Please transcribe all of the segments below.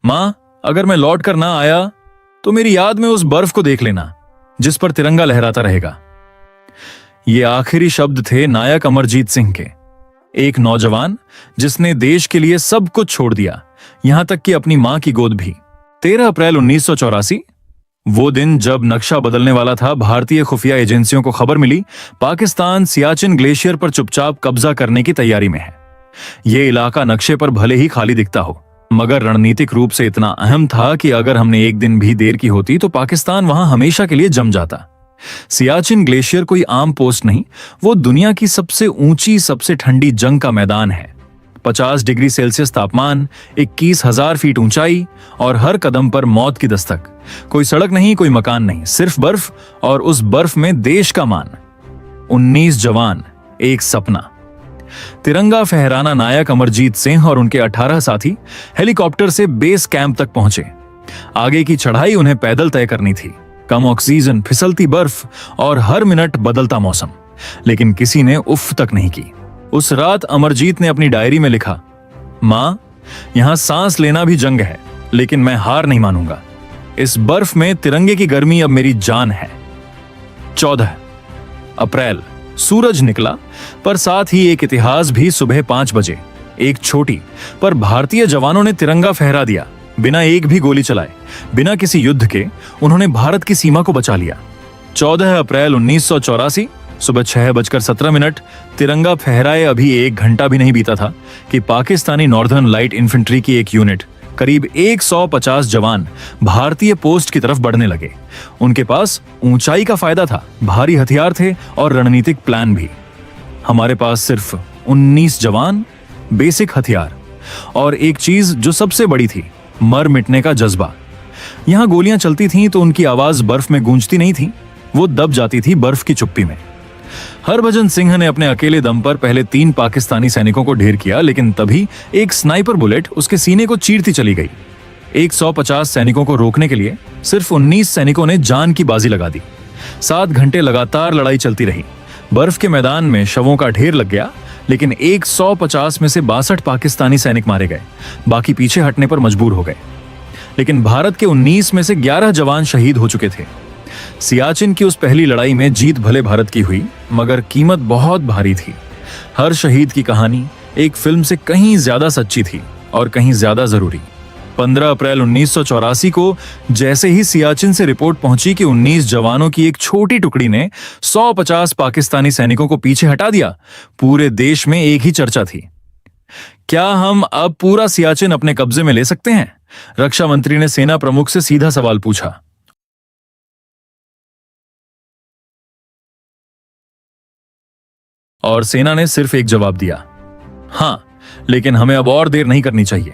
मां, अगर मैं लौट कर ना आया तो मेरी याद में उस बर्फ को देख लेना जिस पर तिरंगा लहराता रहेगा। ये आखिरी शब्द थे नायक अमरजीत सिंह के, एक नौजवान जिसने देश के लिए सब कुछ छोड़ दिया, यहां तक कि अपनी मां की गोद भी। 13 अप्रैल 1984, वो दिन जब नक्शा बदलने वाला था। भारतीय खुफिया एजेंसियों को खबर मिली पाकिस्तान सियाचिन ग्लेशियर पर चुपचाप कब्जा करने की तैयारी में है। यह इलाका नक्शे पर भले ही खाली दिखता हो, मगर रणनीतिक रूप से इतना अहम था कि अगर हमने एक दिन भी देर की होती तो पाकिस्तान वहां हमेशा के लिए जम जाता। सियाचिन ग्लेशियर कोई आम पोस्ट नहीं, वो दुनिया की सबसे ऊंची, सबसे ठंडी जंग का मैदान है। 50 डिग्री सेल्सियस तापमान, 21,000 फीट ऊंचाई और हर कदम पर मौत की दस्तक। कोई सड़क नहीं, कोई मकान नहीं, सिर्फ बर्फ, और उस बर्फ में देश का मान। 19 जवान, एक सपना। तिरंगा फहराना नायक अमरजीत सिंह और उनके 18 साथी हेलीकॉप्टर से बेस कैंप तक पहुंचे। आगे की चढ़ाई उन्हें पैदल तय करनी थी। कम ऑक्सीजन, फिसलती बर्फ और हर मिनट बदलता मौसम, लेकिन किसी ने उफ तक नहीं की। उस रात अमरजीत ने अपनी डायरी में लिखा, मां, यहां सांस लेना भी जंग है, लेकिन मैं हार नहीं मानूंगा। इस बर्फ में तिरंगे की गर्मी अब मेरी जान है। 14 अप्रैल, सूरज निकला, पर साथ ही एक इतिहास भी। सुबह 5 बजे एक छोटी पर भारतीय जवानों ने तिरंगा फहरा दिया, बिना एक भी गोली चलाए, बिना किसी युद्ध के। उन्होंने भारत की सीमा को बचा लिया। 14 अप्रैल 1984, सुबह 6:17, तिरंगा फहराए अभी 1 घंटा भी नहीं बीता था कि पाकिस्तानी नॉर्दर्न लाइट इन्फेंट्री की एक यूनिट, करीब 150 जवान भारतीय पोस्ट की तरफ बढ़ने लगे। उनके पास ऊंचाई का फायदा था, भारी हथियार थे और रणनीतिक प्लान भी। हमारे पास सिर्फ 19 जवान, बेसिक हथियार और एक चीज जो सबसे बड़ी थी, मर मिटने का जज्बा। यहां गोलियां चलती थीं तो उनकी आवाज बर्फ में गूंजती नहीं थी, वो दब जाती थी बर्फ की चुप्पी में। हरभजन सिंह ने अपने अकेले दम पर पहले 3 पाकिस्तानी सैनिकों को ढेर किया, लेकिन तभी एक स्नाइपर बुलेट उसके सीने को चीरती चली गई। 150 सैनिकों को रोकने के लिए सिर्फ 19 सैनिकों ने जान की बाजी लगा दी। 7 घंटे लगातार लड़ाई चलती रही। बर्फ के मैदान में शवों का ढेर लग गया, लेकिन 150 में से 62 पाकिस्तानी सैनिक मारे गए, बाकी पीछे हटने पर मजबूर हो गए। लेकिन भारत के 19 में से 11 जवान शहीद हो चुके थे। सियाचिन की उस पहली लड़ाई में जीत भले भारत की हुई, मगर कीमत बहुत भारी थी। हर शहीद की कहानी एक फिल्म से कहीं ज्यादा सच्ची थी और कहीं ज्यादा जरूरी। 15 अप्रैल 1984 को जैसे ही सियाचिन से रिपोर्ट पहुंची कि 19 जवानों की एक छोटी टुकड़ी ने 150 पाकिस्तानी सैनिकों को पीछे हटा दिया, पूरे देश में एक ही चर्चा थी, क्या हम अब पूरा सियाचिन अपने कब्जे में ले सकते हैं? रक्षा मंत्री ने सेना प्रमुख से सीधा सवाल पूछा। और सेना ने सिर्फ एक जवाब दिया, हां, लेकिन हमें अब और देर नहीं करनी चाहिए।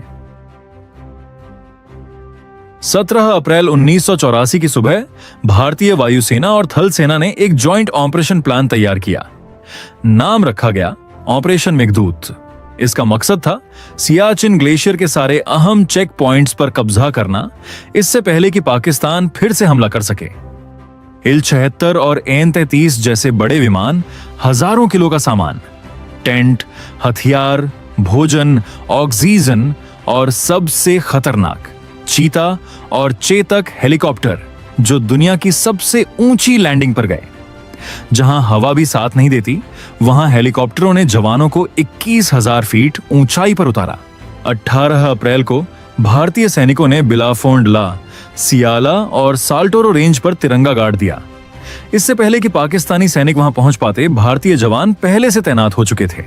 17 अप्रैल 1984 की सुबह भारतीय वायुसेना और थल सेना ने एक जॉइंट ऑपरेशन प्लान तैयार किया। नाम रखा गया ऑपरेशन मेघदूत। इसका मकसद था सियाचिन ग्लेशियर के सारे अहम चेक पॉइंट्स पर कब्जा करना, इससे पहले कि पाकिस्तान फिर से हमला कर सके। Il-76 और AN-33 जैसे बड़े विमान, हजारों किलो का सामान, टेंट, हथियार, भोजन, ऑक्सीजन और सबसे खतरनाक चीता और चेतक हेलीकॉप्टर, जो दुनिया की सबसे ऊंची लैंडिंग पर गए। जहां हवा भी साथ नहीं देती, वहां हेलीकॉप्टरों ने जवानों को 21,000 फीट ऊंचाई पर उतारा। 18 अप्रैल को भारतीय सैनिकों ने बिलाफोंडला, सियाला और साल्टोरो रेंज पर तिरंगा गाड़ दिया। इससे पहले कि पाकिस्तानी सैनिक वहां पहुंच पाते, भारतीय जवान पहले से तैनात हो चुके थे।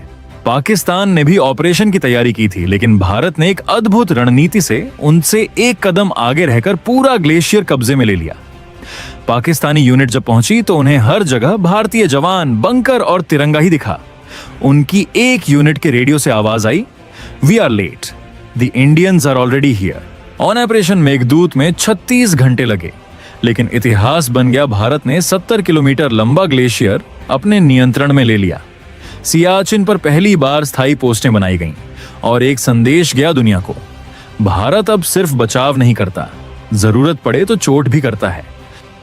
पाकिस्तान ने भी ऑपरेशन की तैयारी की थी, लेकिन भारत ने एक अद्भुत रणनीति से उनसे एक कदम आगे रहकर पूरा ग्लेशियर कब्जे में ले लिया। पाकिस्तानी यूनिट जब पहुंची तो उन्हें हर जगह भारतीय जवान, बंकर और तिरंगा ही दिखा। उनकी एक यूनिट के रेडियो से आवाज आई, we are late, the Indians are already here. Operation Meghdoot में 36 घंटे लगे, लेकिन इतिहास बन गया। भारत ने 70 किलोमीटर लंबा ग्लेशियर अपने नियंत्रण में ले लिया। सियाचिन पर पहली बार स्थायी पोस्टें बनाई गईं और एक संदेश गया दुनिया को, भारत अब सिर्फ बचाव नहीं करता, जरूरत पड़े तो चोट भी करता है।